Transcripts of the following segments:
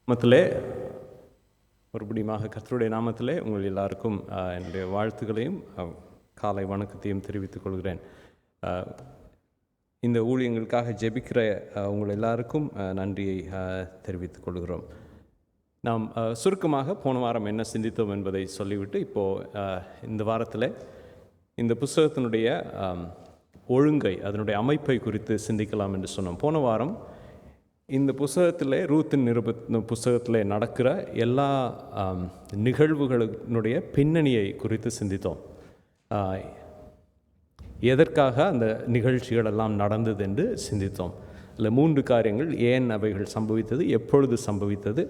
நாமத்திலே மறுபடியும் கர்த்தருடைய நாமத்திலே உங்கள் எல்லாருக்கும் என்னுடைய வாழ்த்துக்களையும் காலை வணக்கத்தையும் தெரிவித்துக் கொள்கிறேன். இந்த ஊழியங்களுக்காக ஜெபிக்கிற உங்கள் எல்லாருக்கும் நன்றியை தெரிவித்துக் கொள்கிறோம். நாம் சுருக்கமாக போன வாரம் என்ன சிந்தித்தோம் என்பதை சொல்லிவிட்டு இப்போது இந்த வாரத்தில் இந்த புஸ்தகத்தினுடைய ஒழுங்கை, அதனுடைய அமைப்பை குறித்து சிந்திக்கலாம் என்று சொன்னோம். போன வாரம் இந்த புஸ்தகத்தில் ரூத்தின் புஸ்தகத்தில் நடக்கிற எல்லா நிகழ்வுகளினுடைய பின்னணியை குறித்து சிந்தித்தோம். எதற்காக அந்த நிகழ்ச்சிகள் எல்லாம் நடந்தது என்று சிந்தித்தோம். அதில் 3 காரியங்கள்: ஏன் அவைகள் சம்பவித்தது, எப்பொழுது சம்பவித்தது,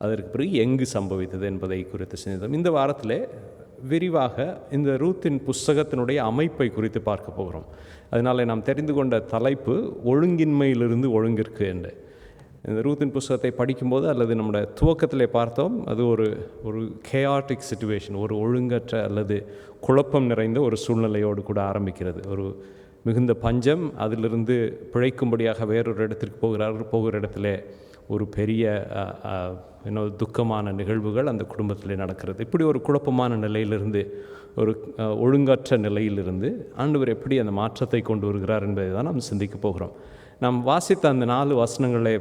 அதற்கு பிறகு எங்கு சம்பவித்தது என்பதை குறித்து சிந்தித்தோம். இந்த வாரத்தில் விரிவாக இந்த ரூத்தின் புஸ்தகத்தினுடைய அமைப்பை குறித்து பார்க்க போகிறோம். அதனால் நாம் தெரிந்து கொண்ட தலைப்பு ஒழுங்கின்மையிலிருந்து ஒழுங்கிற்கு என்று. இந்த ரூத்தின் புஸ்தகத்தை படிக்கும்போது அல்லது நம்முடைய துவக்கத்திலே பார்த்தோம், அது ஒரு கேயாட்டிக் சிச்சுவேஷன், ஒரு ஒழுங்கற்ற அல்லது குழப்பம் நிறைந்த ஒரு சூழ்நிலையோடு கூட ஆரம்பிக்கிறது. ஒரு மிகுந்த பஞ்சம், அதிலிருந்து பிழைக்கும்படியாக வேறொரு இடத்திற்கு போகிற இடத்துல ஒரு பெரிய துக்கமான நிகழ்வுகள் அந்த குடும்பத்தில் நடக்கிறது. இப்படி ஒரு குழப்பமான நிலையிலிருந்து, ஒரு ஒழுங்கற்ற நிலையிலிருந்து ஆண்டவர் எப்படி அந்த மாற்றத்தை கொண்டு வருகிறார் என்பதை தான் நாம் சிந்திக்க போகிறோம். நாம் வாசித்த அந்த 4 வசனங்களை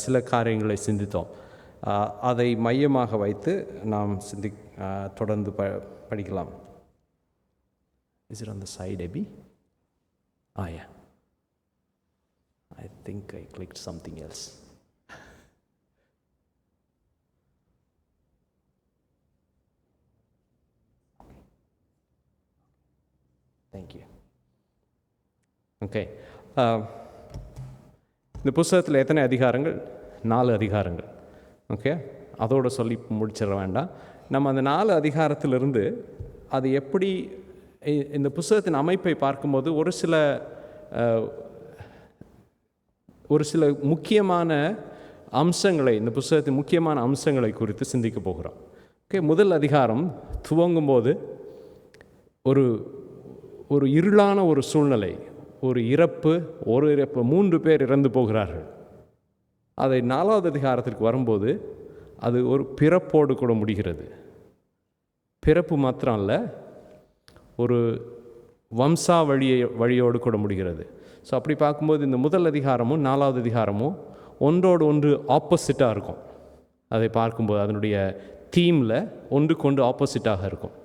சில காரியங்களை சிந்தித்தோம். அதை மையமாக வைத்து நாம் தொடர்ந்து படிக்கலாம். Is it on the side, Abby? Yeah. I think I clicked something else. Thank you. Okay. இந்த புஸ்தகத்தில் எத்தனை அதிகாரங்கள்? 4 அதிகாரங்கள். ஓகே, அதோடு சொல்லி முடிச்சிட வேண்டாம். நம்ம அந்த 4 அதிகாரத்திலிருந்து அது எப்படி இந்த புஸ்தகத்தின் அமைப்பை பார்க்கும்போது ஒரு சில முக்கியமான அம்சங்களை, இந்த புஸ்தகத்தின் முக்கியமான அம்சங்களை குறித்து சிந்திக்க போகிறோம். ஓகே, முதல் அதிகாரம் துவங்கும்போது ஒரு இருளான ஒரு சூழ்நிலை, ஒரு இறப்பு 3 பேர் இறந்து போகிறார்கள். அதை 4வது அதிகாரத்திற்கு வரும்போது அது ஒரு பிறப்போடு கூட முடிகிறது. பிறப்பு மாத்திரம் அல்ல, ஒரு வம்சாவழியோடு கூட முடிகிறது. ஸோ அப்படி பார்க்கும்போது இந்த முதல் அதிகாரமும் 4வது அதிகாரமும் ஒன்றோடு ஒன்று ஆப்போசிட்டாக இருக்கும். அதை பார்க்கும்போது அதனுடைய தீமில் ஒன்றுக்கொண்டு ஆப்போசிட்டாக இருக்கும்.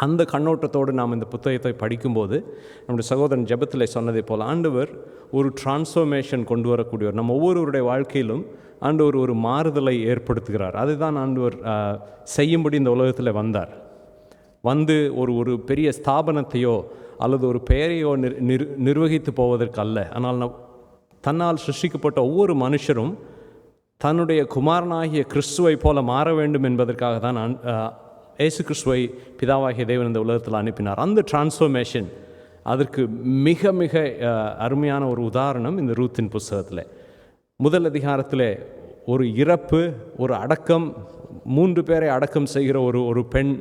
அந்த கண்ணோட்டத்தோடு நாம் இந்த புத்தகத்தை படிக்கும்போது நம்முடைய சகோதரன் ஜெபத்தில் சொன்னதை போல் ஆண்டவர் ஒரு டிரான்ஸ்ஃபர்மேஷன் கொண்டு வரக்கூடியவர். நம்ம ஒவ்வொருவருடைய வாழ்க்கையிலும் ஆண்டவர் ஒரு மாறுதலை ஏற்படுத்துகிறார். அதுதான் ஆண்டவர் செய்யும்படி இந்த உலகத்தில் வந்து ஒரு பெரிய ஸ்தாபனத்தையோ அல்லது ஒரு பெயரையோ நிர்வகித்து போவதற்கு அல்ல. ஆனால் தன்னால் சிருஷ்டிக்கப்பட்ட ஒவ்வொரு மனுஷரும் தன்னுடைய குமாரனாகிய கிறிஸ்துவை போல மாற வேண்டும் என்பதற்காக தான் இயேசு கிறிஸ்துவை பிதாவாகிய தேவன் இந்த உலகத்தில் அனுப்பினார். அந்த டிரான்ஸ்ஃபர்மேஷன், அதற்கு மிக மிக அருமையான ஒரு உதாரணம் இந்த ரூத்தின் புஸ்தகத்தில். முதல் அதிகாரத்தில் ஒரு இறப்பு, ஒரு அடக்கம், 3 பேரை அடக்கம் செய்கிற ஒரு பெண்.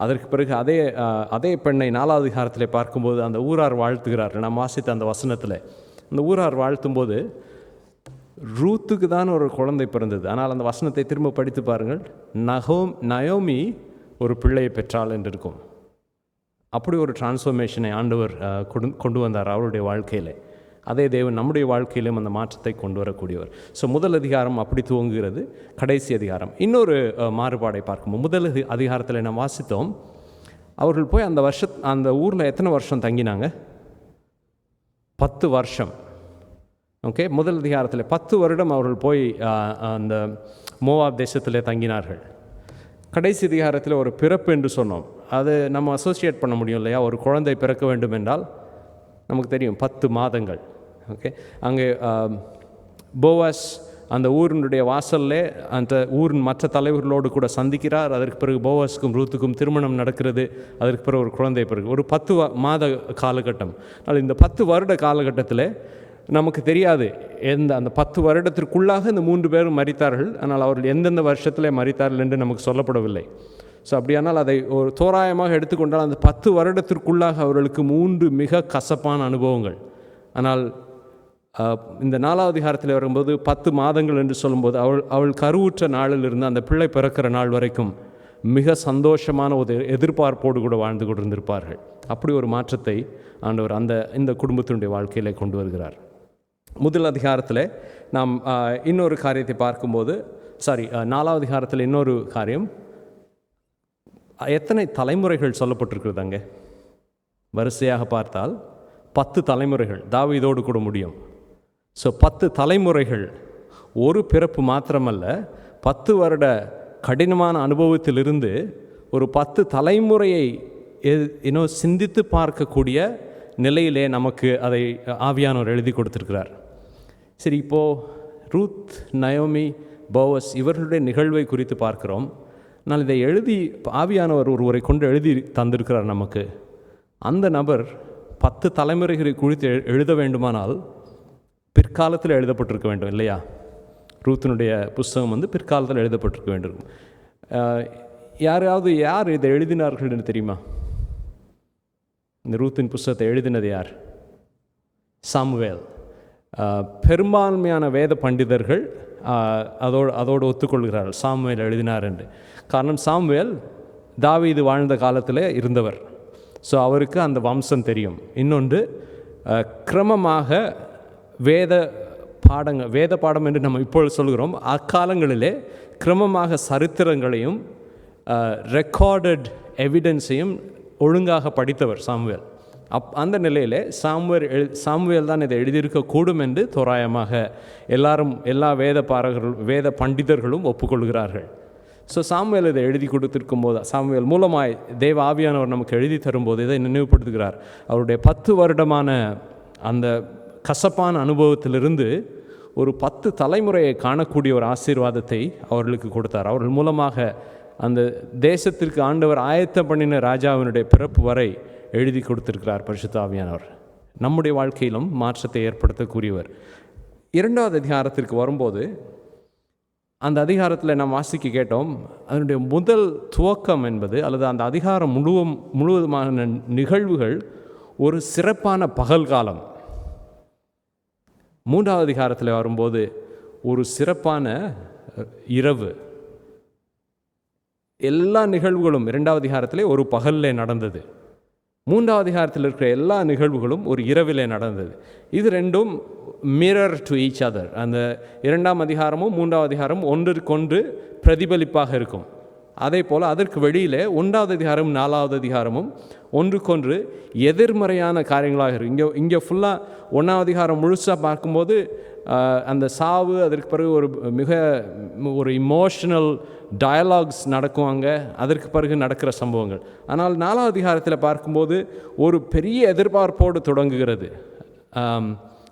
அதற்கு பிறகு அதே பெண்ணை 4வது அதிகாரத்தில் பார்க்கும்போது அந்த ஊரார் வாழ்த்துகிறார்கள். நாம் வாசித்த அந்த வசனத்தில் அந்த ஊரார் வாழ்த்தும்போது ரூத்துக்கு தான் ஒரு குழந்தை பிறந்தது. ஆனால் அந்த வசனத்தை திரும்ப படித்து பாருங்கள். நயோமி ஒரு பிள்ளையை பெற்றாள் என்று இருக்கும். அப்படி ஒரு டிரான்ஸ்ஃபர்மேஷனை ஆண்டவர் கொண்டு வந்தார் அவருடைய வாழ்க்கையில். அதே தேவன் நம்முடைய வாழ்க்கையிலும் அந்த மாற்றத்தை கொண்டு வரக்கூடியவர். ஸோ முதல் அதிகாரம் அப்படி துவங்குகிறது. கடைசி அதிகாரம் இன்னொரு மாறுபாடை பார்க்கும்போது, முதல் அதிகாரத்தில் நாம் வாசித்தோம், அவர்கள் போய் அந்த ஊரில் எத்தனை வருஷம் தங்கினாங்க? 10 வருஷம். ஓகே, முதல் அதிகாரத்தில் 10 வருடம் அவர்கள் போய் அந்த மோவாப் தேசத்தில் தங்கினார்கள். கடைசி அதிகாரத்தில் ஒரு பிறப்பு என்று சொன்னோம். அது நம்ம அசோசியேட் பண்ண முடியும் இல்லையா? ஒரு குழந்தை பிறக்க வேண்டும் என்றால் நமக்கு தெரியும் 10 மாதங்கள். ஓகே, அங்கே போவாஸ் அந்த ஊரினுடைய வாசல்லே அந்த ஊரின் மற்ற தலைவர்களோடு கூட சந்திக்கிறார். அதற்கு பிறகு போவாஸுக்கும் ரூத்துக்கும் திருமணம் நடக்கிறது. அதற்கு பிறகு ஒரு குழந்தை பிறகு ஒரு 10 மாத காலகட்டம். அதனால் இந்த 10 வருட காலகட்டத்தில் நமக்கு தெரியாது அந்த 10 வருடத்திற்குள்ளாக இந்த 3 பேரும் மரித்தார்கள். ஆனால் அவர்கள் எந்தெந்த வருஷத்திலே மரித்தார்கள் என்று நமக்கு சொல்லப்படவில்லை. ஸோ அப்படியானால் அதை ஒரு தோராயமாக எடுத்துக்கொண்டால் அந்த 10 வருடத்திற்குள்ளாக அவர்களுக்கு 3 மிக கசப்பான அனுபவங்கள். ஆனால் இந்த 4வது அதிகாரத்தில் வரும்போது 10 மாதங்கள் என்று சொல்லும்போது அவள் கருவுற்ற நாளிலிருந்து அந்த பிள்ளை பிறக்கிற நாள் வரைக்கும் மிக சந்தோஷமான ஒரு எதிர்பார்ப்போடு கூட வாழ்ந்து கொண்டிருந்திருப்பார்கள். அப்படி ஒரு மாற்றத்தை ஆண்டவர் இந்த குடும்பத்தினுடைய வாழ்க்கையிலே கொண்டு வருகிறார். முதல் அதிகாரத்தில் நாம் இன்னொரு காரியத்தை பார்க்கும்போது 4வது அதிகாரத்தில் இன்னொரு காரியம், எத்தனை தலைமுறைகள் சொல்லப்பட்டிருக்கிறது அங்கே வரிசையாக பார்த்தால் 10 தலைமுறைகள் தாவீதோடு கூட முடியும். ஸோ 10 தலைமுறைகள், ஒரு பிறப்பு மாத்திரமல்ல, 10 வருட கடினமான அனுபவத்திலிருந்து ஒரு 10 தலைமுறையை சிந்தித்து பார்க்கக்கூடிய நிலையிலே நமக்கு அதை ஆவியானவர் எழுதி கொடுத்திருக்கிறார். சரி, இப்போது ரூத், நயோமி, போவஸ் இவர்களுடைய நிகழ்வை குறித்து பார்க்கிறோம். ஆனால் இதை ஆவியானவர் ஒருவரை கொண்டு எழுதி தந்திருக்கிறார் நமக்கு. அந்த நபர் 10 தலைமுறைகளை குறித்து எழுத வேண்டுமானால் பிற்காலத்தில் எழுதப்பட்டிருக்க வேண்டும் இல்லையா? ரூத்தினுடைய புஸ்தகம் பிற்காலத்தில் எழுதப்பட்டிருக்க வேண்டும். யார் இதை எழுதினார்கள் என்று தெரியுமா? இந்த ரூத்தின் புஸ்தகத்தை எழுதினது யார்? சாமுவேல். பெரும்பான்மையான வேத பண்டிதர்கள் அதோடு ஒத்துக்கொள்கிறார்கள் சாமுவேல் எழுதினார் என்று. காரணம், சாமுவேல் தாவீது வாழ்ந்த காலத்தில் இருந்தவர். ஸோ அவருக்கு அந்த வம்சம் தெரியும். இன்னொன்று, கிரமமாக வேத பாடம் என்று நம்ம இப்பொழுது சொல்கிறோம். அக்காலங்களிலே கிரமமாக சரித்திரங்களையும் ரெக்கார்டட் எவிடன்ஸையும் ஒழுங்காக படித்தவர் சாமுவேல். அந்த நிலையிலே சாமுவேல் தான் இதை எழுதியிருக்கக்கூடும் என்று தோராயமாக எல்லா வேத பண்டிதர்களும் ஒப்புக்கொள்கிறார்கள். ஸோ சாமுவேல் இதை எழுதி கொடுத்திருக்கும் போது, சாமுவேல் மூலமாய் தேவ ஆவியானவர் நமக்கு எழுதி தரும்போது இதை நினைவுபடுத்துகிறார். அவருடைய 10 வருடமான அந்த கசப்பான அனுபவத்திலிருந்து ஒரு 10 தலைமுறையை காணக்கூடிய ஒரு ஆசீர்வாதத்தை அவர்களுக்கு கொடுத்தார். அவர்கள் மூலமாக அந்த தேசத்திற்கு ஆண்டவர் ஆயத்தம் பண்ணின ராஜாவினுடைய பிறப்பு வரை எழுதி கொடுத்திருக்கிறார் பரிசுத்த ஆவியானவர். நம்முடைய வாழ்க்கையிலும் மாற்றத்தை ஏற்படுத்தக்கூடியவர். 2வது அதிகாரத்திற்கு வரும்போது, அந்த அதிகாரத்தில் நாம் வாசிக்க கேட்டோம், அதனுடைய முதல் துவக்கம் என்பது அல்லது அந்த அதிகாரம் முழுவதுமான நிகழ்வுகள் ஒரு சிறப்பான பகல் காலம். 3வது அதிகாரத்தில் வரும்போது ஒரு சிறப்பான இரவு. எல்லா நிகழ்வுகளும் 2வது அதிகாரத்திலே ஒரு பகலில் நடந்தது. 3வது அதிகாரத்தில் இருக்கிற எல்லா நிகழ்வுகளும் ஒரு இரவிலே நடந்தது. இது ரெண்டும் மிரர் டு ஈச் அதர். அந்த 2ஆம் அதிகாரமும் 3வது அதிகாரமும் ஒன்றிற்கொன்று பிரதிபலிப்பாக இருக்கும். அதே போல் அதற்கு வெளியில் 1வது அதிகாரம் 4வது அதிகாரமும் ஒன்றுக்கொன்று எதிர்மறையான காரியங்களாக இருக்கும். இங்கே ஃபுல்லாக 1வது அதிகாரம் முழுசாக பார்க்கும்போது அந்த சாவு, அதற்கு பிறகு ஒரு இமோஷனல் டயலாக்ஸ் நடக்கும் அங்கே, அதற்கு பிறகு நடக்கிற சம்பவங்கள். ஆனால் 4வது அதிகாரத்தில் பார்க்கும்போது ஒரு பெரிய எதிர்பார்ப்போடு தொடங்குகிறது.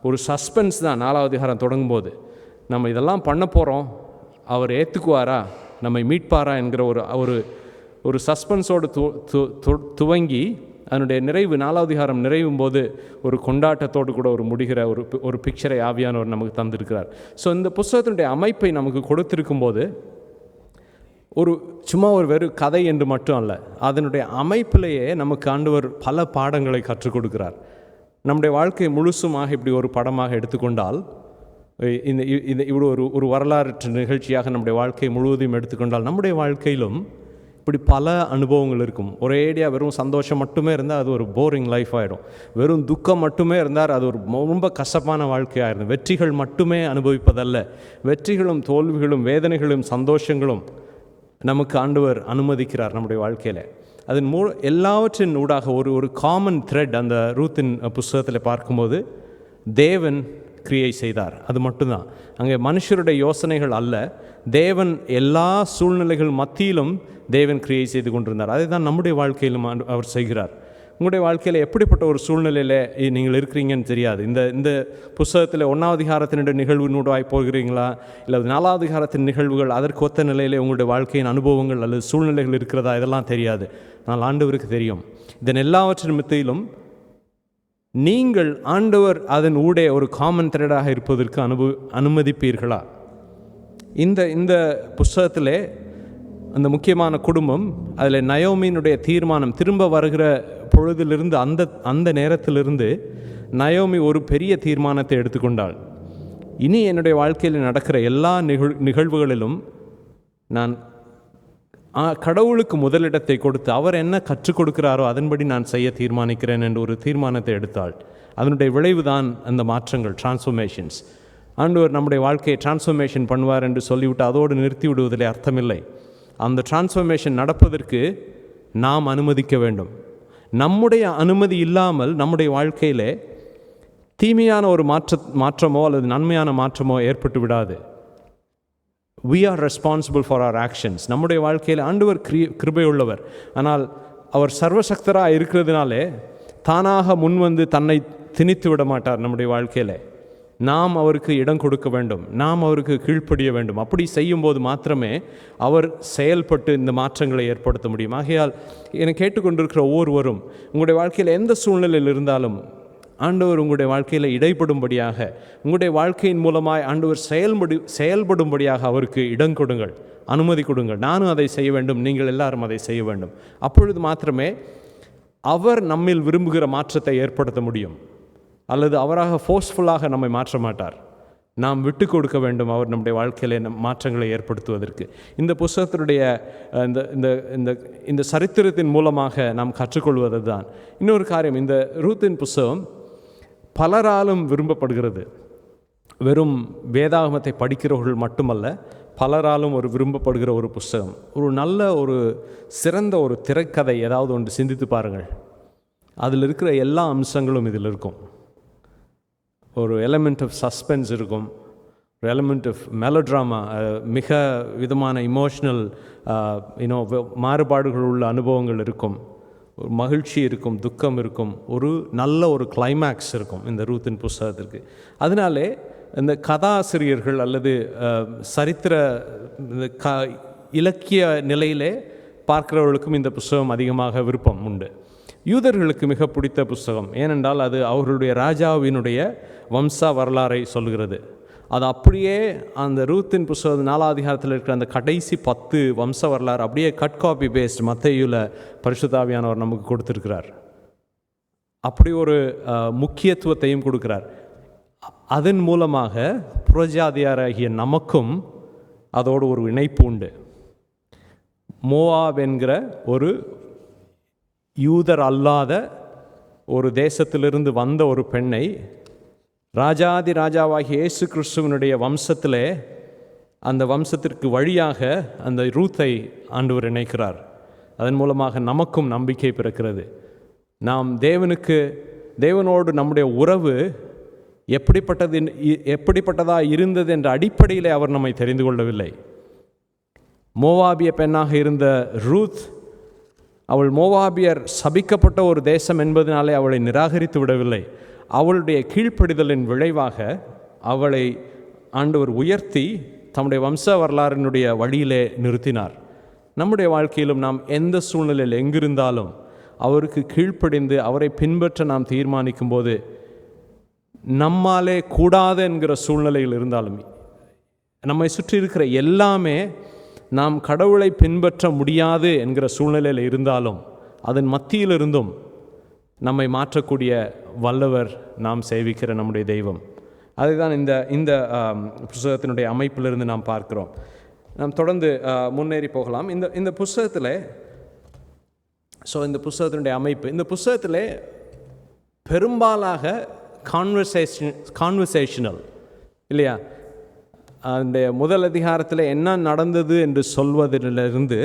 ஒரு சஸ்பென்ஸ் தான் 4வது அதிகாரம் தொடங்கும்போது. நம்ம இதெல்லாம் பண்ண போகிறோம், அவர் ஏற்றுக்குவாரா, நம்மை மீட்பாரா என்கிற ஒரு சஸ்பென்ஸோடு துவங்கி அதனுடைய நிறைவு 4வது அதிகாரம் நிறைவும் போது ஒரு கொண்டாட்டத்தோடு கூட முடிகிற ஒரு பிக்சரை ஆவியானவர் நமக்கு தந்திருக்கிறார். ஸோ இந்த புஸ்தகத்தினுடைய அமைப்பை நமக்கு கொடுத்திருக்கும் போது சும்மா வெறும் கதை என்று மட்டும் அல்ல, அதனுடைய அமைப்பிலேயே நமக்கு ஆண்டவர் பல பாடங்களை கற்றுக் கொடுக்கிறார். நம்முடைய வாழ்க்கை முழுசுமாக இப்படி ஒரு படமாக எடுத்துக்கொண்டால், இப்படி ஒரு வரலாற்று நிகழ்ச்சியாக நம்முடைய வாழ்க்கை முழுவதையும் எடுத்துக்கொண்டால், நம்முடைய வாழ்க்கையிலும் இப்படி பல அனுபவங்கள் இருக்கும். ஒரேடியாக வெறும் சந்தோஷம் மட்டுமே இருந்தால் அது ஒரு போரிங் லைஃப் ஆகிடும். வெறும் துக்கம் மட்டுமே இருந்தால் அது ஒரு ரொம்ப கசப்பான வாழ்க்கையாகிடும். வெற்றிகள் மட்டுமே அனுபவிப்பதல்ல, வெற்றிகளும் தோல்விகளும் வேதனைகளும் சந்தோஷங்களும் நமக்கு ஆண்டவர் அனுமதிக்கிறார் நம்முடைய வாழ்க்கையில். அதன் எல்லாவற்றின் ஊடாக ஒரு காமன் த்ரெட் அந்த ரூத்தின் புஸ்தகத்தில் பார்க்கும்போது, தேவன் கிரியை செய்தார். அது மட்டும்தான். அங்கே மனுஷருடைய யோசனைகள் அல்ல, தேவன் எல்லா சூழ்நிலைகள் மத்தியிலும் தேவன் கிரியை செய்து கொண்டிருந்தார். அதை தான் நம்முடைய வாழ்க்கையிலும் அவர் செய்கிறார். உங்களுடைய வாழ்க்கையில் எப்படிப்பட்ட ஒரு சூழ்நிலையில் நீங்கள் இருக்கிறீங்கன்னு தெரியாது. இந்த புத்தகத்தில் 1ஆம் அதிகாரத்தினுடைய நிகழ்வினூடாய் போகிறீங்களா, இல்லை 4ஆம் அதிகாரத்தின் நிகழ்வுகள் அதற்கு ஒத்த நிலையிலே உங்களுடைய வாழ்க்கையின் அனுபவங்கள் அல்லது சூழ்நிலைகள் இருக்கிறதா, இதெல்லாம் தெரியாது. ஆனால் ஆண்டவருக்கு தெரியும். இதன் எல்லாவற்றின் மத்தியிலும் நீங்கள் ஆண்டவர் அதன் ஊடே ஒரு காமன் த்ரெடாக இருப்பதற்கு அனுமதிப்பீர்களா? இந்த புஸ்தகத்திலே அந்த முக்கியமான குடும்பம், அதில் நயோமியினுடைய தீர்மானம், திரும்ப வருகிற பொழுதிலிருந்து அந்த நேரத்திலிருந்து நயோமி ஒரு பெரிய தீர்மானத்தை எடுத்துக்கொண்டாள். இனி என்னுடைய வாழ்க்கையில் நடக்கிற எல்லா நிகழ்வுகளிலும் நான் கடவுளுக்கு முதலிடத்தை கொடுத்து அவர் என்ன கற்றுக் கொடுக்கிறாரோ அதன்படி நான் செய்ய தீர்மானிக்கிறேன் என்று ஒரு தீர்மானத்தை எடுத்தாள். அதனுடைய விளைவு தான் அந்த மாற்றங்கள், டிரான்ஸ்ஃபர்மேஷன்ஸ். ஆண்டவர் நம்முடைய வாழ்க்கையை டிரான்ஸ்ஃபர்மேஷன் பண்ணுவார் என்று சொல்லிவிட்டு அதோடு நிறுத்தி விடுவதில் அர்த்தமில்லை. அந்த டிரான்ஸ்ஃபர்மேஷன் நடப்பதற்கு நாம் அனுமதிக்க வேண்டும். நம்முடைய அனுமதி இல்லாமல் நம்முடைய வாழ்க்கையிலே தீமையான ஒரு மாற்றமோ அல்லது நன்மையான மாற்றமோ ஏற்பட்டு விடாது. We are responsible for our actions. நம்முடைய வாழ்க்கையில் ஆண்டவர் கிருபை உள்ளவர். ஆனால் அவர் சர்வசக்தராக இருக்கிறதுனாலே தானாக முன்வந்து தன்னை திணித்து விட மாட்டார். நம்முடைய வாழ்க்கையில் நாம் அவருக்கு இடம் கொடுக்க வேண்டும், நாம் அவருக்கு கீழ்ப்படிய வேண்டும். அப்படி செய்யும்போது மாத்திரமே அவர் செயல்பட்டு இந்த மாற்றங்களை ஏற்படுத்த முடியும். ஆகையால் என்னை கேட்டுக்கொண்டிருக்கிற ஒவ்வொருவரும் உங்களுடைய வாழ்க்கையில் எந்த சூழ்நிலையில் இருந்தாலும் ஆண்டவர் உங்களுடைய வாழ்க்கையில் இடைப்படும்படியாக, உங்களுடைய வாழ்க்கையின் மூலமாய் ஆண்டவர் செயல்படும்படியாக அவருக்கு இடம் கொடுங்கள், அனுமதி கொடுங்கள். நானும் அதை செய்ய வேண்டும், நீங்கள் எல்லாரும் அதை செய்ய வேண்டும். அப்பொழுது மாத்திரமே அவர் நம்மில் விரும்புகிற மாற்றத்தை ஏற்படுத்த முடியும். அல்லது அவராக ஃபோர்ஸ்ஃபுல்லாக நம்மை மாற்ற மாட்டார். நாம் விட்டு கொடுக்க வேண்டும் அவர் நம்முடைய வாழ்க்கையில் மாற்றங்களை ஏற்படுத்துவதற்கு. இந்த புத்தகத்தினுடைய இந்த சரித்திரத்தின் மூலமாக நாம் கற்றுக்கொள்வது தான். இன்னொரு காரியம், இந்த ரூத்தின் புத்தகம் பலராலும் விரும்பப்படுகிறது. வெறும் வேதாகமத்தை படிக்கிறவர்கள் மட்டுமல்ல, பலராலும் ஒரு விரும்பப்படுகிற ஒரு புத்தகம். ஒரு நல்ல ஒரு சிறந்த ஒரு திரைக்கதை ஏதாவது ஒன்று சிந்தித்து பாருங்கள். அதில் இருக்கிற எல்லா அம்சங்களும் இதில் இருக்கும். ஒரு எலமெண்ட் ஆஃப் சஸ்பென்ஸ் இருக்கும், ஒரு எலமெண்ட் ஆஃப் மெலோட்ராமா, மிக விதமான இமோஷ்னல் மாறுபாடுகள் உள்ள அனுபவங்கள் இருக்கும், ஒரு மகிழ்ச்சி இருக்கும், துக்கம் இருக்கும், ஒரு நல்ல ஒரு கிளைமேக்ஸ் இருக்கும் இந்த ரூத்தின் புஸ்தகத்திற்கு. அதனாலே இந்த கதாசிரியர்கள் அல்லது சரித்திர இலக்கிய நிலையிலே பார்க்கிறவர்களுக்கும் இந்த புஸ்தகம் அதிகமாக விருப்பம் உண்டு. யூதர்களுக்கு மிக பிடித்த புஸ்தகம். ஏனென்றால் அது அவர்களுடைய ராஜாவினுடைய வம்ச வரலாறை சொல்கிறது. அது அப்படியே அந்த ரூத்தின் புஸ்தகம் 4ஆம் அதிகாரத்தில் இருக்கிற அந்த கடைசி 10 வம்ச வரலாறு அப்படியே கட் காப்பி பேஸ்ட் மத்தேயுல பரிசுத்த ஆவியானவர் நமக்கு கொடுத்துருக்கிறார். அப்படி ஒரு முக்கியத்துவத்தையும் கொடுக்கிறார். அதன் மூலமாக புறஜாதியாராகிய நமக்கும் அதோடு ஒரு இணைப்பு உண்டு. மோவாப் என்கிற ஒரு யூதர் அல்லாத ஒரு தேசத்திலிருந்து வந்த ஒரு பெண்ணை ராஜாதி ராஜாவாகிய இயேசு கிறிஸ்துவனுடைய வம்சத்திலே, அந்த வம்சத்திற்கு வழியாக அந்த ரூத்தை ஆண்டவர் இணைக்கிறார். அதன் மூலமாக நமக்கும் நம்பிக்கை பிறக்கிறது. நாம் தேவனோடு நம்முடைய உறவு எப்படிப்பட்டதாக இருந்தது என்ற அடிப்படையிலே அவர் நம்மை தெரிந்து கொள்ளவில்லை. மோவாபிய பெண்ணாக இருந்த ரூத், அவள் மோவாபியர் சபிக்கப்பட்ட ஒரு தேசம் என்பதனாலே அவளை நிராகரித்து விடவில்லை. அவளுடைய கீழ்ப்படிதலின் விளைவாக அவளை ஆண்டவர் உயர்த்தி தம்முடைய வம்ச வரலாறினுடைய வழியிலே நிறுத்தினார். நம்முடைய வாழ்க்கையிலும் நாம் எந்த சூழ்நிலையில் எங்கிருந்தாலும் அவருக்கு கீழ்ப்படிந்து அவரை பின்பற்ற நாம் தீர்மானிக்கும் போது, நம்மாலே கூடாது என்கிற சூழ்நிலையில் இருந்தாலும், நம்மை சுற்றி இருக்கிற எல்லாமே நாம் கடவுளை பின்பற்ற முடியாது என்கிற சூழ்நிலையில் இருந்தாலும், அதன் மத்தியிலிருந்தும் நம்மை மாற்றக்கூடிய வல்லவர் நாம் சேவிக்கிற நம்முடைய தெய்வம். அதுதான் இந்த புத்தகத்தினுடைய அமைப்பிலிருந்து நாம் பார்க்கிறோம். நாம் தொடர்ந்து முன்னேறி போகலாம். இந்த புத்தகத்தில் இந்த புத்தகத்தினுடைய அமைப்பு, இந்த புத்தகத்தில் பெரும்பாலாக கான்வர்சேஷனல் இல்லையா? அந்த முதல் அதிகாரத்தில் என்ன நடந்தது என்று சொல்வதிலிருந்து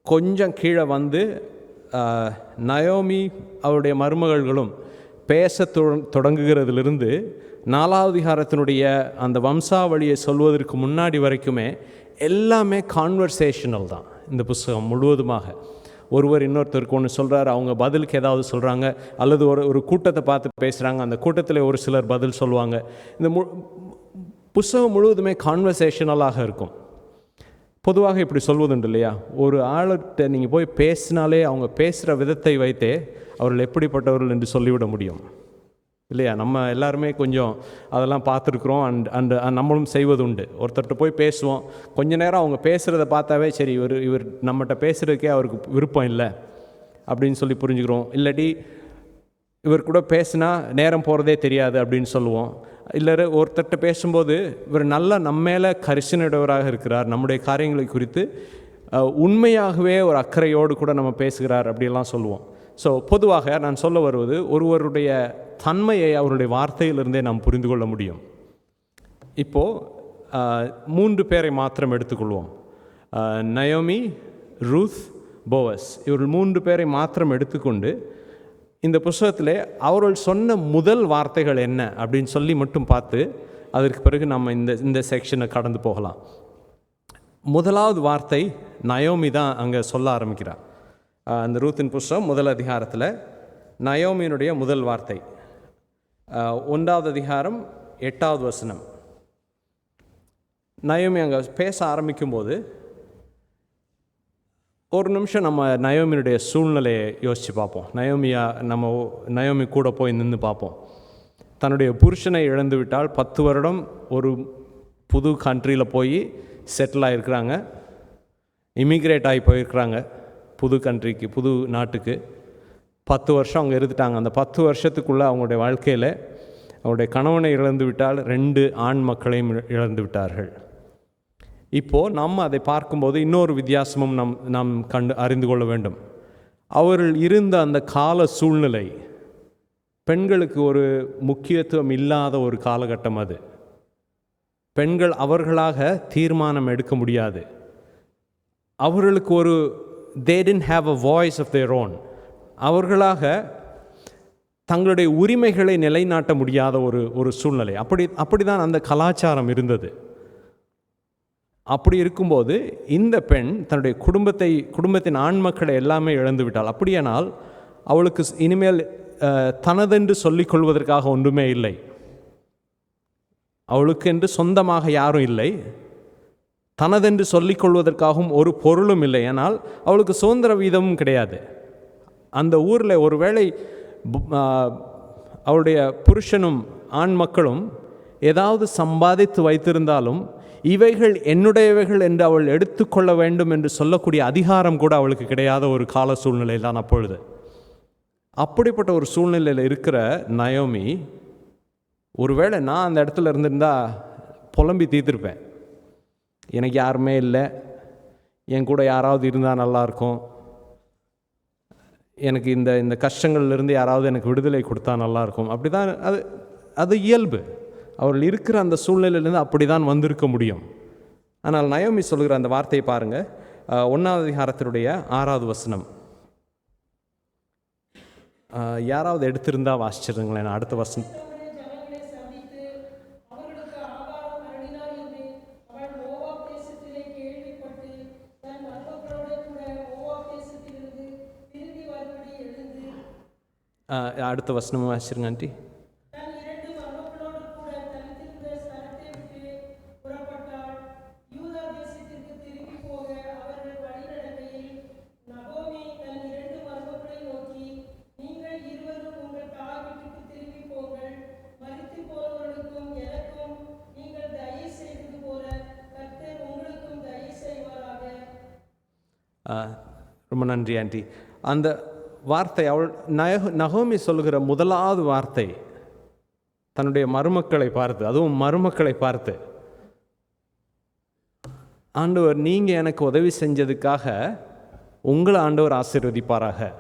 கொஞ்சம் கீழே வந்து நயோமி அவருடைய மருமகள்களும் பேச தொடங்குகிறதிலிருந்து 4வது அதிகாரத்தினுடைய அந்த வம்சாவளியை சொல்வதற்கு முன்னாடி வரைக்குமே எல்லாமே கான்வர்சேஷனல் தான். இந்த புஸ்தகம் முழுவதுமாக ஒருவர் இன்னொருத்தருக்கு ஒன்று சொல்கிறார், அவங்க பதிலுக்கு ஏதாவது சொல்கிறாங்க, அல்லது ஒரு கூட்டத்தை பார்த்து பேசுகிறாங்க, அந்த கூட்டத்தில் ஒரு சிலர் பதில் சொல்லுவாங்க. இந்த புஸ்தகம் முழுவதுமே கான்வர்சேஷனலாக இருக்கும். பொதுவாக இப்படி சொல்வதுண்டு இல்லையா, ஒரு ஆள்கிட்ட நீங்கள் போய் பேசினாலே அவங்க பேசுகிற விதத்தை வைத்தே அவர்கள் எப்படிப்பட்டவர்கள் என்று சொல்லிவிட முடியும் இல்லையா? நம்ம எல்லாருமே கொஞ்சம் அதெல்லாம் பார்த்துருக்குறோம். அண்ட் நம்மளும் செய்வது உண்டு. ஒருத்தர்கிட்ட போய் பேசுவோம், கொஞ்ச நேரம் அவங்க பேசுகிறத பார்த்தாவே சரி இவர் நம்மகிட்ட பேசுகிறதுக்கே அவருக்கு விருப்பம் இல்லை அப்படின்னு சொல்லி புரிஞ்சுக்கிறோம். இல்லாட்டி இவர் கூட பேசினா நேரம் போகிறதே தெரியாது அப்படின்னு சொல்லுவோம். இல்லை ஒருத்தர்கிட்ட பேசும்போது இவர் நல்லா நம்ம மேலே கரிசனையுடையவராக இருக்கிறார், நம்முடைய காரியங்களை குறித்து உண்மையாகவே ஒரு அக்கறையோடு கூட நம்ம பேசுகிறார் அப்படிலாம் சொல்லுவோம். ஸோ பொதுவாக நான் சொல்ல வருவது, ஒருவருடைய தன்மையை அவருடைய வார்த்தையிலிருந்தே நாம் புரிந்து கொள்ள முடியும். இப்போது 3 பேரை மாத்திரம் எடுத்துக்கொள்வோம். நயோமி, ரூத், போவஸ், இவர்கள் 3 பேரை மாத்திரம் எடுத்துக்கொண்டு இந்த புஸ்தகத்தில் அவர்கள் சொன்ன முதல் வார்த்தைகள் என்ன அப்படின்னு சொல்லி மட்டும் பார்த்து அதற்கு பிறகு நம்ம இந்த செக்ஷனை கடந்து போகலாம். முதலாவது வார்த்தை நயோமி தான் அங்கே சொல்ல ஆரம்பிக்கிறார். அந்த ரூத்தின் புஸ்தகம் 1 அதிகாரத்தில் நயோமியினுடைய முதல் வார்த்தை 1வது அதிகாரம் 8வது வசனம். நயோமி அங்கே பேச ஆரம்பிக்கும்போது ஒரு நிமிஷம் நம்ம நயோமியினுடைய சூழ்நிலையை யோசித்து பார்ப்போம். நயோமி கூட போய் நின்று பார்ப்போம். தன்னுடைய புருஷனை இழந்து விட்டால் 10 வருடம் ஒரு புது கண்ட்ரியில் போய் செட்டில் ஆகிருக்கிறாங்க, இமிக்ரேட் ஆகி போயிருக்கிறாங்க புது கண்ட்ரிக்கு, புது நாட்டுக்கு. 10 வருஷம் அவங்க இருந்துட்டாங்க. அந்த 10 வருஷத்துக்குள்ளே அவங்களுடைய வாழ்க்கையில் அவருடைய கணவனை இழந்து விட்டால் 2 ஆண் மக்களையும் இழந்து விட்டார்கள். இப்போது நம்ம அதை பார்க்கும்போது இன்னொரு வித்தியாசமும் நாம் அறிந்து கொள்ள வேண்டும். அவர்கள் இருந்த அந்த கால சூழ்நிலை பெண்களுக்கு ஒரு முக்கியத்துவம் இல்லாத ஒரு காலகட்டம். அது பெண்கள் அவர்களாக தீர்மானம் எடுக்க முடியாது. அவர்களுக்கு ஒரு they didn't have a voice of their own. அவர்களாக தங்களுடைய உரிமைகளை நிலைநாட்ட முடியாத ஒரு சூழ்நிலை. அப்படி தான் அந்த கலாச்சாரம் இருந்தது. அப்படி இருக்கும்போது இந்த பெண் தன்னுடைய குடும்பத்தின் ஆண் மக்களை எல்லாமே இழந்து விட்டாள். அப்படியானால் அவளுக்கு இனிமேல் தனதென்று சொல்லிக் கொள்வதற்காக ஒன்றுமே இல்லை. அவளுக்கு என்று சொந்தமாக யாரும் இல்லை, தனதென்று சொல்லிக் கொள்வதற்காகவும் ஒரு பொருளும் இல்லை. ஏனால் அவளுக்கு சுதந்திர வீதமும் கிடையாது. அந்த ஊரில் ஒருவேளை அவளுடைய புருஷனும் ஆண் மக்களும் ஏதாவது சம்பாதித்து வைத்திருந்தாலும் இவைகள் என்னுடையவைகள் என்று அவள் எடுத்துக்கொள்ள வேண்டும் என்று சொல்லக்கூடிய அதிகாரம் கூட அவளுக்கு கிடையாத ஒரு கால சூழ்நிலை தான் அப்பொழுது. அப்படிப்பட்ட ஒரு சூழ்நிலையில் இருக்கிற நயோமி, ஒருவேளை நான் அந்த இடத்துல இருந்திருந்தால் புலம்பி தீர்த்திருப்பேன். எனக்கு யாருமே இல்லை, என் கூட யாராவது இருந்தால் நல்லாயிருக்கும், எனக்கு இந்த கஷ்டங்கள்லேருந்து யாராவது எனக்கு விடுதலை கொடுத்தா நல்லாயிருக்கும். அப்படி தான் அது இயல்பு. அவர்கள் இருக்கிற அந்த சூழ்நிலையிலேருந்து அப்படி தான் வந்திருக்க முடியும். ஆனால் நயோமி சொல்கிற அந்த வார்த்தையை பாருங்கள், 1வது அதிகாரத்தினுடைய 6வது வசனம். யாராவது எடுத்திருந்தால் வாசிச்சிருங்களேன் அடுத்த வசனம். அடுத்த வசனமும் வாசிச்சிருங்க ஆண்டி. ரொம்ப நன்றி ஆண்டி. அந்த வார்த்தை நகோமி சொல்லுகிற முதலாவது வார்த்தை தன்னுடைய மருமக்களை பார்த்து, அதுவும் மருமக்களை பார்த்து, ஆண்டவர் நீங்கள் எனக்கு உதவி செஞ்சதுக்காக உங்களை ஆண்டவர் ஆசீர்வதிப்பாராக.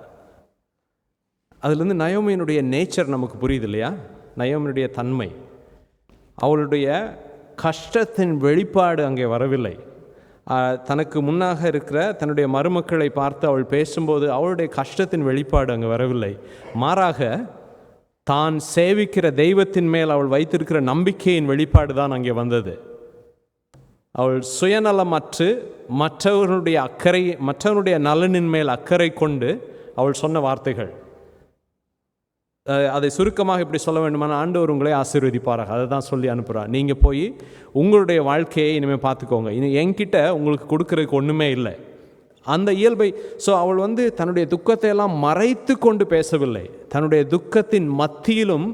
அதுலேருந்து நயோமியினுடைய நேச்சர் நமக்கு புரியுது இல்லையா? நயோமியினுடைய தன்மை, அவளுடைய கஷ்டத்தின் வெளிப்பாடு அங்கே வரவில்லை. தனக்கு முன்னாக இருக்கிற தன்னுடைய மருமக்களை பார்த்து அவள் பேசும்போது அவளுடைய கஷ்டத்தின் வெளிப்பாடு அங்கே வரவில்லை. மாறாக தான் சேவிக்கிற தெய்வத்தின் மேல் அவள் வைத்திருக்கிற நம்பிக்கையின் வெளிப்பாடு தான் அங்கே வந்தது. அவள் சுயநலமற்று மற்றவருடைய நலனின் மேல் அக்கறை கொண்டு அவள் சொன்ன வார்த்தைகள். அதை சுருக்கமாக இப்படி சொல்ல வேண்டுமானால், ஆண்டவர் உங்களை ஆசீர்வதிப்பாராக, அதை தான் சொல்லி அனுப்புகிறார். நீங்கள் போய் உங்களுடைய வாழ்க்கையை இனிமேல் பார்த்துக்கோங்க, என்கிட்ட உங்களுக்கு கொடுக்கறதுக்கு ஒன்றுமே இல்லை, அந்த இயல்பை. ஸோ அவள் தன்னுடைய துக்கத்தை எல்லாம் மறைத்து கொண்டு பேசவில்லை, தன்னுடைய துக்கத்தின் மத்தியிலும்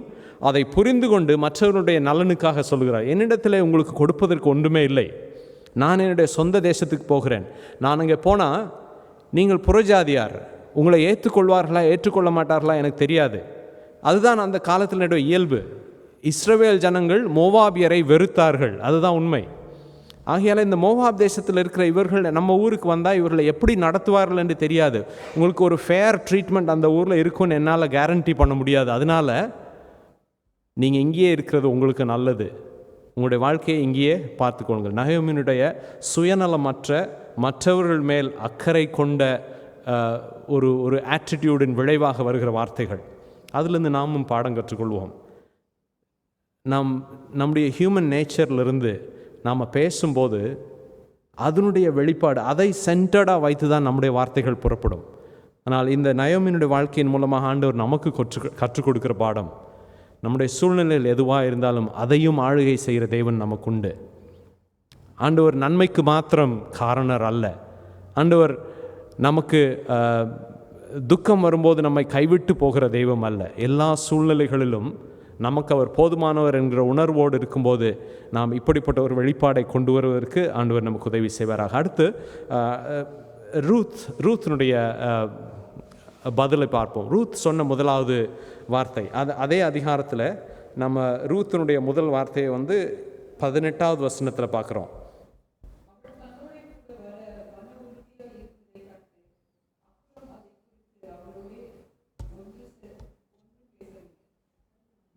அதை புரிந்து கொண்டு மற்றவருடைய நலனுக்காக சொல்கிறார். என்னிடத்தில் உங்களுக்கு கொடுப்பதற்கு ஒன்றுமே இல்லை, நான் என்னுடைய சொந்த தேசத்துக்கு போகிறேன், நான் அங்கே போனால் நீங்கள் புறஜாதியார், உங்களை ஏற்றுக்கொள்வார்களா ஏற்றுக்கொள்ள மாட்டார்களா எனக்கு தெரியாது. அதுதான் அந்த காலத்தினுடைய இயல்பு. இஸ்ரவேல் ஜனங்கள் மோவாபியரை வெறுத்தார்கள், அதுதான் உண்மை. ஆகையால் இந்த மோவாப் தேசத்தில் இருக்கிற இவர்கள் நம்ம ஊருக்கு வந்தால் இவர்களை எப்படி நடத்துவார்கள் என்று தெரியாது. உங்களுக்கு ஒரு ஃபேர் ட்ரீட்மெண்ட் அந்த ஊரில் இருக்குன்னு என்னால் கேரண்டி பண்ண முடியாது. அதனால் நீங்கள் இங்கேயே இருக்கிறது உங்களுக்கு நல்லது, உங்களுடைய வாழ்க்கையை இங்கேயே பார்த்துக்கொள்ளுங்கள். நகோமியினுடைய சுயநலமற்ற மற்றவர்கள் மேல் அக்கறை கொண்ட ஒரு ஆட்டிடியூடின் விளைவாக வருகிற வார்த்தைகள். அதிலிருந்து நாமும் பாடம் கற்றுக்கொள்வோம். நம்முடைய ஹியூமன் நேச்சர்லேருந்து நாம் பேசும்போது அதனுடைய வெளிப்பாடு, அதை சென்டர்டாக வைத்து தான் நம்முடைய வார்த்தைகள் புறப்படும். ஆனால் இந்த நயோமியினுடைய வாழ்க்கையின் மூலமாக ஆண்டவர் நமக்கு கற்றுக் கொடுக்கிற பாடம், நம்முடைய சூழ்நிலையில் எதுவாக இருந்தாலும் அதையும் ஆளுகை செய்கிற தேவன் நமக்குண்டு. ஆண்டவர் நன்மைக்கு மாத்திரம் காரணர் அல்ல. ஆண்டவர் நமக்கு துக்கம் வரும்போது நம்மை கைவிட்டு போகிற தெய்வம் அல்ல. எல்லா சூழ்நிலைகளிலும் நமக்கு அவர் போதுமானவர் என்கிற உணர்வோடு இருக்கும்போது நாம் இப்படிப்பட்ட ஒரு வெளிப்பாடை கொண்டு வருவதற்கு ஆண்டவர் நமக்கு உதவி செய்வாராக. அடுத்து ரூத்தினுடைய பதிலை பார்ப்போம். ரூத் சொன்ன முதலாவது வார்த்தை, அதே அதிகாரத்தில் நம்ம ரூத்தினுடைய முதல் வார்த்தையை 18வது வசனத்தில் பார்க்குறோம்.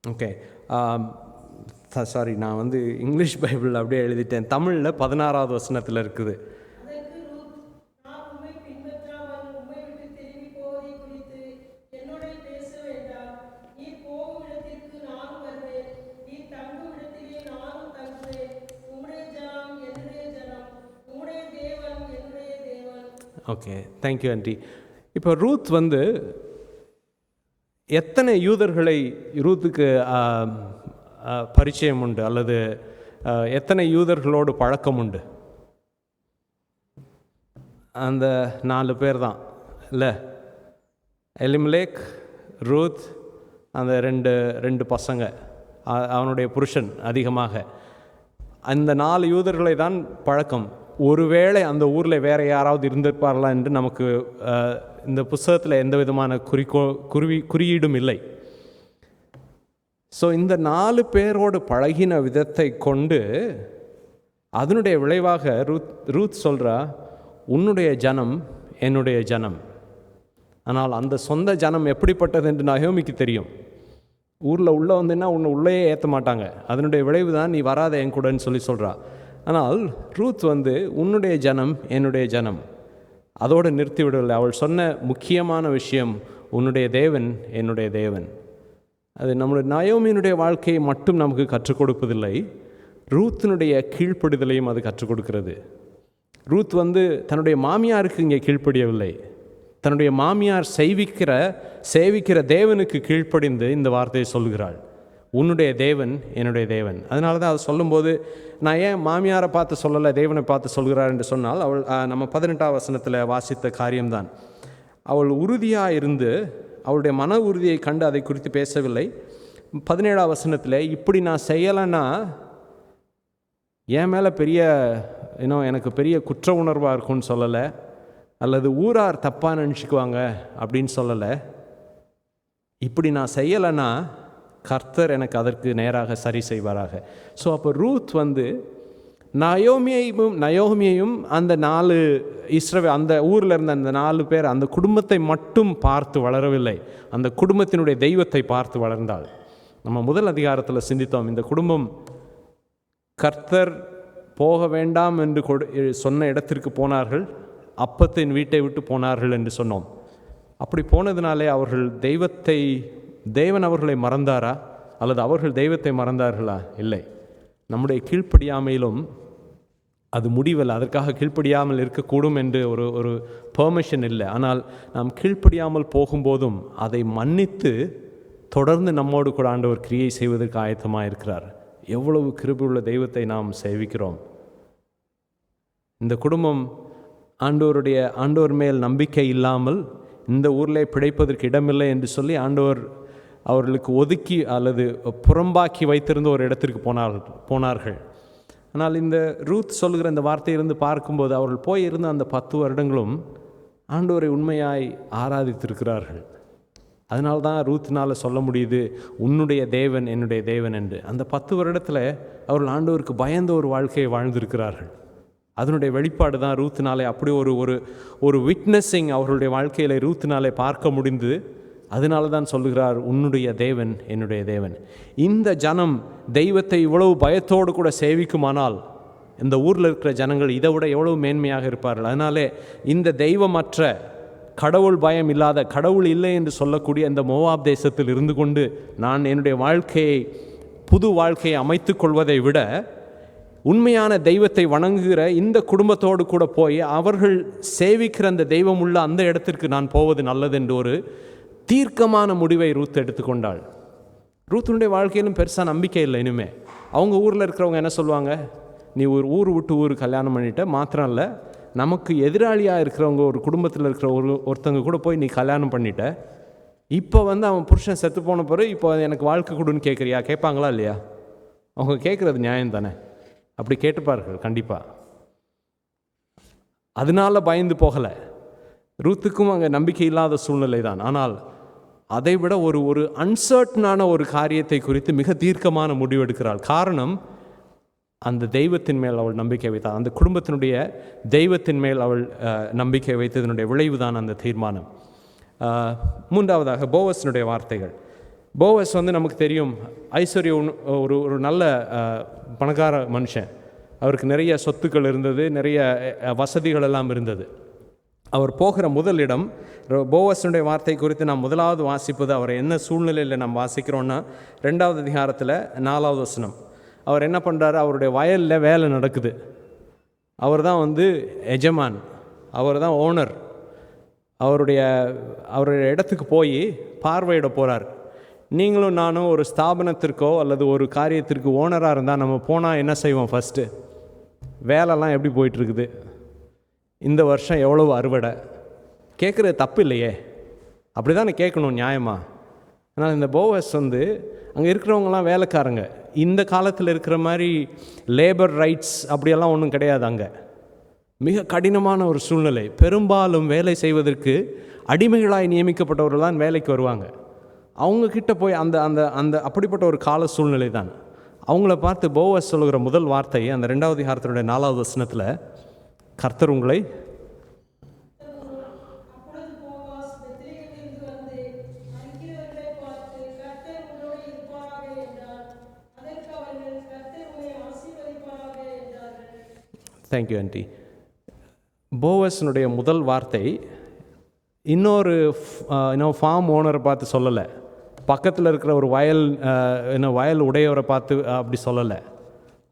ஓகே, சாரி, நான் இங்கிலீஷ் பைபிள் அப்படியே எழுதிட்டேன். தமிழில் 16வது வசனத்தில் இருக்குது. Okay, thank you aunty. இப்போ ரூத் எத்தனை யூதர்களை ரூத்துக்கு பரிச்சயம் உண்டு, அல்லது எத்தனை யூதர்களோடு பழக்கம் உண்டு? அந்த 4 பேர் தான் இல்லை? எலிமெலேக், ரூத், அந்த ரெண்டு பசங்க, அவனுடைய புருஷன் அதிகமாக, அந்த 4 யூதர்களை தான் பழக்கம். ஒருவேளை அந்த ஊரில் வேறு யாராவது இருந்திருப்பார்களா என்று நமக்கு இந்த புத்தகத்தில் எந்த விதமான குறியீடும் இல்லை. ஸோ இந்த 4 பேரோடு பழகின விதத்தை கொண்டு அதனுடைய விளைவாக ரூத் சொல்கிறா, உன்னுடைய ஜனம் என்னுடைய ஜனம். ஆனால் அந்த சொந்த ஜனம் எப்படிப்பட்டது என்று நகோமிக்கு தெரியும். ஊரில் உள்ளே உன்னை உள்ளேயே ஏற்ற மாட்டாங்க, அதனுடைய விளைவு தான் நீ வராத என் கூடன்னு சொல்கிறா. ஆனால் ரூத் உன்னுடைய ஜனம் என்னுடைய ஜனம், அதோடு நிறுத்திவிடவில்லை. அவள் சொன்ன முக்கியமான விஷயம், உன்னுடைய தேவன் என்னுடைய தேவன். அது நம்முடைய நயோமியினுடைய வாழ்க்கையை மட்டும் நமக்கு கற்றுக் கொடுப்பதில்லை, ரூத்தினுடைய கீழ்ப்படிதலையும் அது கற்றுக் கொடுக்கிறது. ரூத் தன்னுடைய மாமியாருக்கு இங்கே கீழ்ப்படியவில்லை, தன்னுடைய மாமியார் சேவிக்கிற தேவனுக்கு கீழ்ப்படிந்து இந்த வார்த்தையை சொல்கிறாள், உன்னுடைய தேவன் என்னுடைய தேவன். அதனால தான் அது சொல்லும்போது நான் ஏன் மாமியாரை பார்த்து சொல்லலை, தேவனை பார்த்து சொல்கிறார் என்று சொன்னால், அவள் நம்ம 18வது வசனத்தில் வாசித்த காரியம்தான். அவள் உறுதியாக இருந்து அவளுடைய மன உறுதியை கண்டு அதை குறித்து பேசவில்லை. 17வது வசனத்தில் இப்படி நான் செய்யலைன்னா என் மேலே எனக்கு பெரிய குற்ற உணர்வாக இருக்கும்னு சொல்லலை, அல்லது ஊரார் தப்பாக நினச்சிக்குவாங்க அப்படின்னு சொல்லலை. இப்படி நான் செய்யலைன்னா கர்த்தர் எனக்கு அதற்கு நேராக சரி செய்வாராக. ஸோ அப்போ ரூத் நயோமியையும் அந்த 4 இஸ்ரவேல், அந்த ஊரில் இருந்த அந்த 4 பேர், அந்த குடும்பத்தை மட்டும் பார்த்து வளரவில்லை, அந்த குடும்பத்தினுடைய தெய்வத்தை பார்த்து வளர்ந்தாள். நம்ம முதல் அதிகாரத்தில் சிந்தித்தோம், இந்த குடும்பம் கர்த்தர் போக வேண்டாம் என்று சொன்ன இடத்திற்கு போனார்கள், அப்பத்தின் வீட்டை விட்டு போனார்கள் என்று சொன்னோம். அப்படி போனதுனாலே அவர்கள் தெய்வத்தை தேவன் அவர்களை மறந்தாரா அல்லது அவர்கள் தெய்வத்தை மறந்தார்களா? இல்லை. நம்முடைய கீழ்ப்படியாமையிலும் அது முடிவில் அதற்காக கீழ்ப்படியாமல் இருக்கக்கூடும் என்று ஒரு பெர்மிஷன் இல்லை. ஆனால் நாம் கீழ்ப்படியாமல் போகும்போதும் அதை மன்னித்து தொடர்ந்து நம்மோடு கூட ஆண்டவர் கிரியை செய்வதற்கு ஆயத்தமாக இருக்கிறார். எவ்வளவு கிருபையுள்ள தெய்வத்தை நாம் சேவிக்கிறோம். இந்த குடும்பம் ஆண்டவர் மேல் நம்பிக்கை இல்லாமல் இந்த ஊரில் பிழைப்பதற்கு இடமில்லை என்று சொல்லி ஆண்டவர் அவர்களுக்கு ஒதுக்கி அல்லது புறம்பாக்கி வைத்திருந்த ஒரு இடத்திற்கு போனார்கள். ஆனால் இந்த ரூத் சொல்கிற இந்த வார்த்தையிலிருந்து பார்க்கும்போது அவர்கள் போய் இருந்த அந்த 10 வருடங்களும் ஆண்டவரை உண்மையாய் ஆராதித்திருக்கிறார்கள். அதனால்தான் ரூத்தினால் சொல்ல முடியுது, உன்னுடைய தேவன் என்னுடைய தேவன் என்று. அந்த 10 வருடத்தில் அவர்கள் ஆண்டவருக்கு பயந்த ஒரு வாழ்க்கையை வாழ்ந்திருக்கிறார்கள். அதனுடைய வெளிப்பாடு தான் ரூத்தினாலே அப்படி ஒரு விட்னஸிங் அவர்களுடைய வாழ்க்கையில் ரூத்தினாலே பார்க்க முடிந்து. அதனால தான் சொல்லுகிறார், உன்னுடைய தேவன் என்னுடைய தேவன். இந்த ஜனம் தெய்வத்தை இவ்வளவு பயத்தோடு கூட சேவிக்குமானால் இந்த ஊரில் இருக்கிற ஜனங்கள் இதை விட எவ்வளவு மேன்மையாக இருப்பார்கள். அதனாலே இந்த தெய்வமற்ற கடவுள் பயம் இல்லாத, கடவுள் இல்லை என்று சொல்லக்கூடிய இந்த மோவாப் தேசத்தில் இருந்து கொண்டு நான் என்னுடைய புது வாழ்க்கையை அமைத்து கொள்வதை விட உண்மையான தெய்வத்தை வணங்குகிற இந்த குடும்பத்தோடு கூட போய் அவர்கள் சேவிக்கிற அந்த தெய்வம் உள்ள அந்த இடத்திற்கு நான் போவது நல்லது என்று ஒரு தீர்க்கமான முடிவை ரூத் எடுத்துக்கொண்டாள். ரூத்தினுடைய வாழ்க்கையிலும் பெருசாக நம்பிக்கை இல்லை. இனிமே அவங்க ஊரில் இருக்கிறவங்க என்ன சொல்லுவாங்க, நீ ஒரு ஊர் விட்டு ஊர் கல்யாணம் பண்ணிட்ட, மாத்திரம் இல்லை நமக்கு எதிராளியாக இருக்கிறவங்க ஒரு குடும்பத்தில் இருக்கிற ஒருத்தங்க கூட போய் நீ கல்யாணம் பண்ணிட்ட, இப்போ அவன் புருஷன் செத்து போன பிறகு இப்போ எனக்கு வாழ்க்கை கொடுன்னு கேட்குறியா? கேட்பாங்களா இல்லையா? அவங்க கேட்குறது நியாயம் தானே? அப்படி கேட்டுப்பார்கள் கண்டிப்பாக. அதனால பயந்து போகலை. ரூத்துக்கும் அங்கே நம்பிக்கை இல்லாத சூழ்நிலை தான். ஆனால் அதை விட ஒரு அன்சர்டனான ஒரு காரியத்தை குறித்து மிக தீர்க்கமான முடிவெடுக்கிறாள். காரணம், அந்த தெய்வத்தின் மேல் அவள் நம்பிக்கை வைத்தாள். அந்த குடும்பத்தினுடைய தெய்வத்தின் மேல் அவள் நம்பிக்கை வைத்ததனுடைய விளைவு தான் அந்த தீர்மானம். மூன்றாவதாக போவஸினுடைய வார்த்தைகள். போவஸ் நமக்கு தெரியும், ஐஸ்வர்யம், ஒரு நல்ல பணக்கார மனுஷன். அவருக்கு நிறைய சொத்துக்கள் இருந்தது, நிறைய வசதிகள் எல்லாம் இருந்தது. அவர் போகிற முதல் இடம், போவஸினுடைய வார்த்தை குறித்து நாம் முதலாவது வாசிப்பது, அவர் என்ன சூழ்நிலையில் நாம் வாசிக்கிறோன்னா 2வது அதிகாரத்தில் 4வது வசனம். அவர் என்ன பண்ணுறாரு, அவருடைய வயலில் வேலை நடக்குது. அவர் தான் எஜமான், அவர் தான் ஓனர். அவருடைய இடத்துக்கு போய் பார்வையிட போகிறார். நீங்களும் நானும் ஒரு ஸ்தாபனத்திற்கோ அல்லது ஒரு காரியத்திற்கு ஓனராக இருந்தால் நம்ம போனால் என்ன செய்வோம்? ஃபஸ்ட்டு வேலைலாம் எப்படி போயிட்டுருக்குது, இந்த வருஷம் எவ்வளவு அறுவடை, கேட்குறது தப்பு இல்லையே, அப்படி தானே கேட்கணும் நியாயமாக. ஆனால் இந்த போவஸ் அங்கே இருக்கிறவங்களாம் வேலைக்காரங்க. இந்த காலத்தில் இருக்கிற மாதிரி லேபர் ரைட்ஸ் அப்படியெல்லாம் ஒன்றும் கிடையாது. அங்கே மிக கடினமான ஒரு சூழ்நிலை. பெரும்பாலும் வேலை செய்வதற்கு அடிமைகளாய் நியமிக்கப்பட்டவர்கள் தான் வேலைக்கு வருவாங்க. அவங்கக்கிட்ட போய் அந்த அந்த அந்த அப்படிப்பட்ட ஒரு கால சூழ்நிலை தான். அவங்கள பார்த்து போவஸ் சொல்லுகிற முதல் வார்த்தை அந்த 2வது அதிகாரத்தினுடைய 4வது வசனத்தில், கர்த்தர் உங்களை தேங்க்யூ ஆண்டி. போவஸினுடைய முதல் வார்த்தை இன்னொரு ஃபார்ம் ஓனரை பார்த்து சொல்லலை, பக்கத்தில் இருக்கிற ஒரு வயல் உடையவரை பார்த்து அப்படி சொல்லலை,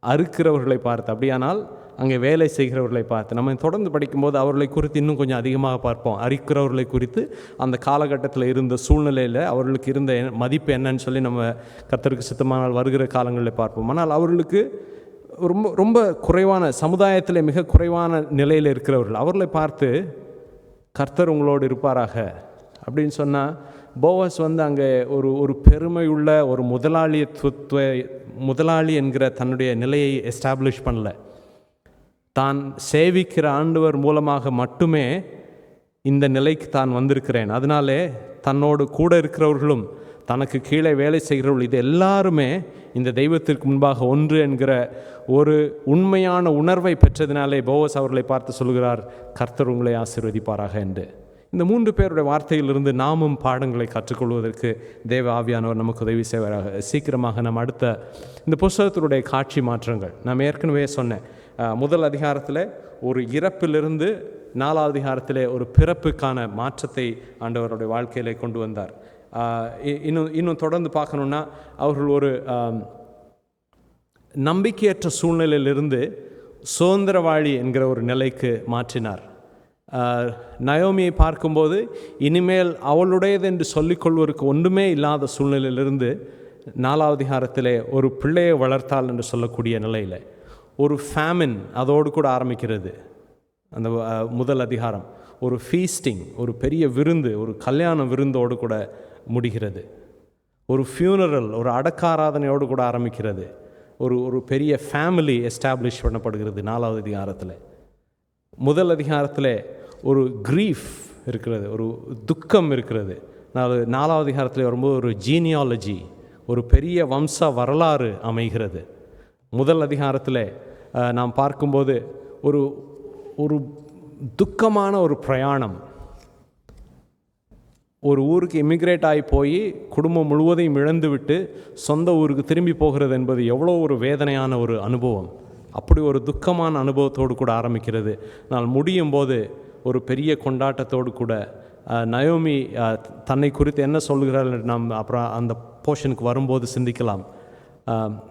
அறுக்கிறவர்களை பார்த்து. அப்படியானால் அங்கே வேலை செய்கிறவர்களை பார்த்து. நம்ம தொடர்ந்து படிக்கும்போது அவர்களை குறித்து இன்னும் கொஞ்சம் அதிகமாக பார்ப்போம். அறுக்கிறவர்களை குறித்து அந்த காலகட்டத்தில் இருந்த சூழ்நிலையில் அவர்களுக்கு இருந்த மதிப்பு என்னன்னு சொல்லி நம்ம கர்த்தருக்கு சித்தமானால் வருகிற காலங்களில் பார்ப்போம். ஆனால் அவர்களுக்கு ரொம்ப ரொம்ப குறைவான, சமுதாயத்தில் மிக குறைவான நிலையில் இருக்கிறவர்கள், அவர்களை பார்த்து கர்த்தர் உங்களோடு இருப்பாராக அப்படின்னு சொன்னால், போவஸ் அங்கே ஒரு பெருமையுள்ள ஒரு முதலாளி என்கிற தன்னுடைய நிலையை எஸ்டாப்ளிஷ் பண்ணல. தான் சேவிக்கிற ஆண்டவர் மூலமாக மட்டுமே இந்த நிலைக்கு தான் வந்திருக்கிறேன், அதனாலே தன்னோடு கூட இருக்கிறவர்களும் தனக்கு கீழே வேலை செய்கிறவர்கள் இது எல்லாருமே இந்த தெய்வத்திற்கு முன்பாக ஒன்று என்கிற ஒரு உண்மையான உணர்வை பெற்றதினாலே போவஸ் அவர்களை பார்த்து சொல்கிறார், கர்த்தர் உங்களை ஆசீர்வதிப்பாராக என்று. இந்த 3 பேருடைய வார்த்தையிலிருந்து நாமும் பாடங்களை கற்றுக்கொள்வதற்கு தேவ ஆவியானவர் நமக்கு உதவி செய்வாராக. சீக்கிரமாக நம்ம அடுத்த இந்த புஸ்தகத்தினுடைய காட்சி மாற்றங்கள், நான் ஏற்கனவே சொன்னேன், முதல் அதிகாரத்தில் ஒரு இறப்பிலிருந்து 4வது அதிகாரத்திலே ஒரு பிறப்புக்கான மாற்றத்தை ஆண்டவருடைய வாழ்க்கையிலே கொண்டு வந்தார். இன்னும் தொடர்ந்து பார்க்கணுன்னா அவர்கள் ஒரு நம்பிக்கையற்ற சூழ்நிலையிலிருந்து சுதந்திரவாளி என்கிற ஒரு நிலைக்கு மாற்றினார். நயோமியை பார்க்கும்போது இனிமேல் அவளுடையது என்று சொல்லிக்கொள்வதற்கு ஒன்றுமே இல்லாத சூழ்நிலையிலிருந்து 4வது அதிகாரத்திலே ஒரு பிள்ளையை வளர்த்தாள் என்று சொல்லக்கூடிய நிலையில் ஒரு ஃபேமின் அதோடு கூட ஆரம்பிக்கிறது. அந்த முதல் அதிகாரம் ஒரு ஃபீஸ்டிங், ஒரு பெரிய விருந்து, ஒரு கல்யாண விருந்தோடு கூட முடிகிறது. ஒரு ஃபியூனரல், ஒரு அடக்காராதனையோடு கூட ஆரம்பிக்கிறது. ஒரு பெரிய ஃபேமிலி எஸ்டாப்ளிஷ் பண்ணப்படுகிறது 4வது அதிகாரத்தில். முதல் அதிகாரத்தில் ஒரு கிரீஃப் இருக்கிறது, ஒரு துக்கம் இருக்கிறது. 4வது அதிகாரத்தில் வரும்போது ஒரு ஜீனியாலஜி, ஒரு பெரிய வம்ச வரலாறு அமைகிறது. முதல் அதிகாரத்தில் நாம் பார்க்கும்போது ஒரு ஒரு துக்கமான ஒரு பிரயாணம். ஒரு ஊருக்கு இமிக்ரேட் ஆகி போய் குடும்பம் முழுவதையும் இழந்து விட்டு சொந்த ஊருக்கு திரும்பி போகிறது என்பது எவ்வளோ ஒரு வேதனையான ஒரு அனுபவம். அப்படி ஒரு துக்கமான அனுபவத்தோடு கூட ஆரம்பிக்கிறது. நான் முடியும் போது ஒரு பெரிய கொண்டாட்டத்தோடு கூட நயோமி தன்னை குறித்து என்ன சொல்கிறாள் நாம் அப்புறம் அந்த போர்ஷனுக்கு வரும்போது சிந்திக்கலாம்.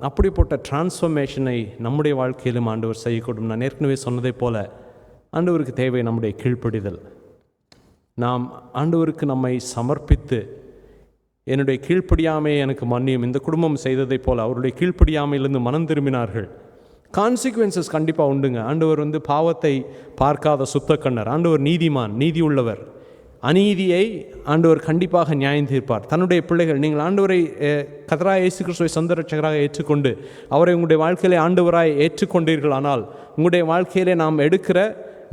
அப்படிப்பட்ட டிரான்ஸ்ஃபர்மேஷனை நம்முடைய வாழ்க்கையிலும் ஆண்டவர் செய்யக்கூடும். நான் ஏற்கனவே சொன்னதை போல ஆண்டவருக்கு தேவை நம்முடைய கீழ்ப்படிதல். நாம் ஆண்டவருக்கு நம்மை சமர்ப்பித்து, என்னுடைய கீழ்ப்படியாமையை எனக்கு மன்னியும், இந்த குடும்பம் செய்ததைப் போல அவருடைய கீழ்ப்படியாமையிலிருந்து மனம் திரும்பினார்கள். கான்சிக்வன்சஸ் கண்டிப்பாக உண்டுங்க. ஆண்டவர் பாவத்தை பார்க்காத சுத்தக்கண்ணர். ஆண்டவர் நீதிமான், நீதி உள்ளவர். அநீதியை ஆண்டவர் கண்டிப்பாக நியாயம் தீர்ப்பார். தன்னுடைய பிள்ளைகள், நீங்கள் ஆண்டவரை கர்த்தராகிய இயேசு கிறிஸ்துவை சொந்த இரட்சகராக ஏற்றுக்கொண்டு அவரை உங்களுடைய வாழ்க்கையிலே ஆண்டவராய் ஏற்றுக்கொண்டீர்கள். ஆனால் உங்களுடைய வாழ்க்கையிலே நாம் எடுக்கிற,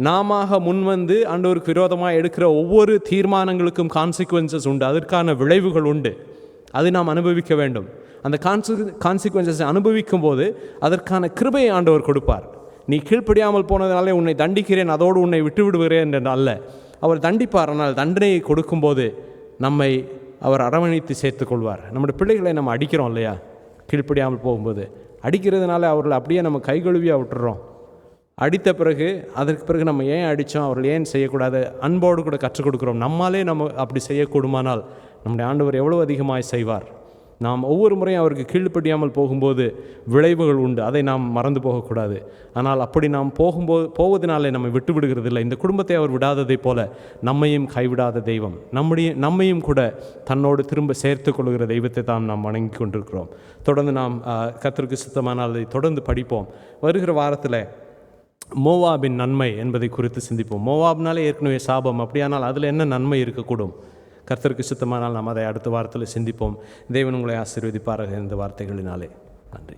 நாம முன்வந்து ஆண்டவருக்கு விரோதமாக எடுக்கிற ஒவ்வொரு தீர்மானங்களுக்கும் கான்சிக்வன்சஸ் உண்டு, அதற்கான விளைவுகள் உண்டு. அதை நாம் அனுபவிக்க வேண்டும். அந்த கான்சிக்வன்சஸை அனுபவிக்கும் போது அதற்கான கிருபையை ஆண்டவர் கொடுப்பார். நீ கீழ்ப்படியாமல் போனதுனாலே உன்னை தண்டிக்கிறேன், அதோடு உன்னை விட்டு விடுகிறேன் என்று அல்ல, அவர் தண்டிப்பார். ஆனால் தண்டனையை கொடுக்கும்போது நம்மை அவர் அரவணைத்து சேர்த்துக்கொள்வார். நம்முடைய பிள்ளைகளை நம்ம அடிக்கிறோம் இல்லையா, கீழ்ப்படியாமல் போகும்போது அடிக்கிறதுனால அவர்களை அப்படியே நம்ம கைகழுவியாக விட்டுறோம். அடித்த பிறகு அதற்கு பிறகு நம்ம ஏன் அடித்தோம், அவர்கள் ஏன் செய்யக்கூடாது, அன்போடு கூட கற்றுக் கொடுக்குறோம். நம்மாலே நம்ம அப்படி செய்யக்கூடுமானால் நம்முடைய ஆண்டவர் எவ்வளோ அதிகமாய் செய்வார். நாம் ஒவ்வொரு முறையும் அவருக்கு கீழ்ப்படியாமல் போகும்போது விளைவுகள் உண்டு, அதை நாம் மறந்து போகக்கூடாது. ஆனால் அப்படி நாம் போவதனாலே நம்மை விட்டு விடுகிறதில்லை. இந்த குடும்பத்தை அவர் விடாததை போல நம்மையும் கைவிடாத தெய்வம், நம்மையும் கூட தன்னோடு திரும்ப சேர்த்து கொள்கிற தெய்வத்தை தான் நாம் வணங்கி கொண்டிருக்கிறோம். தொடர்ந்து நாம் கர்த்தருக்கு சித்தமானால் அதை தொடர்ந்து படிப்போம். வருகிற வாரத்தில் மோவாபின் நன்மை என்பதை குறித்து சிந்திப்போம். மோவாப்னாலே ஏற்கனவே சாபம், அப்படியானால் அதில் என்ன நன்மை இருக்கக்கூடும்? கர்த்தருக்கு சித்தமானால் நாம் அதை அடுத்த வாரத்தில் சிந்திப்போம். தேவன் உங்களை ஆசீர்வதிப்பாராக இந்த வார்த்தைகளினாலே. நன்றி.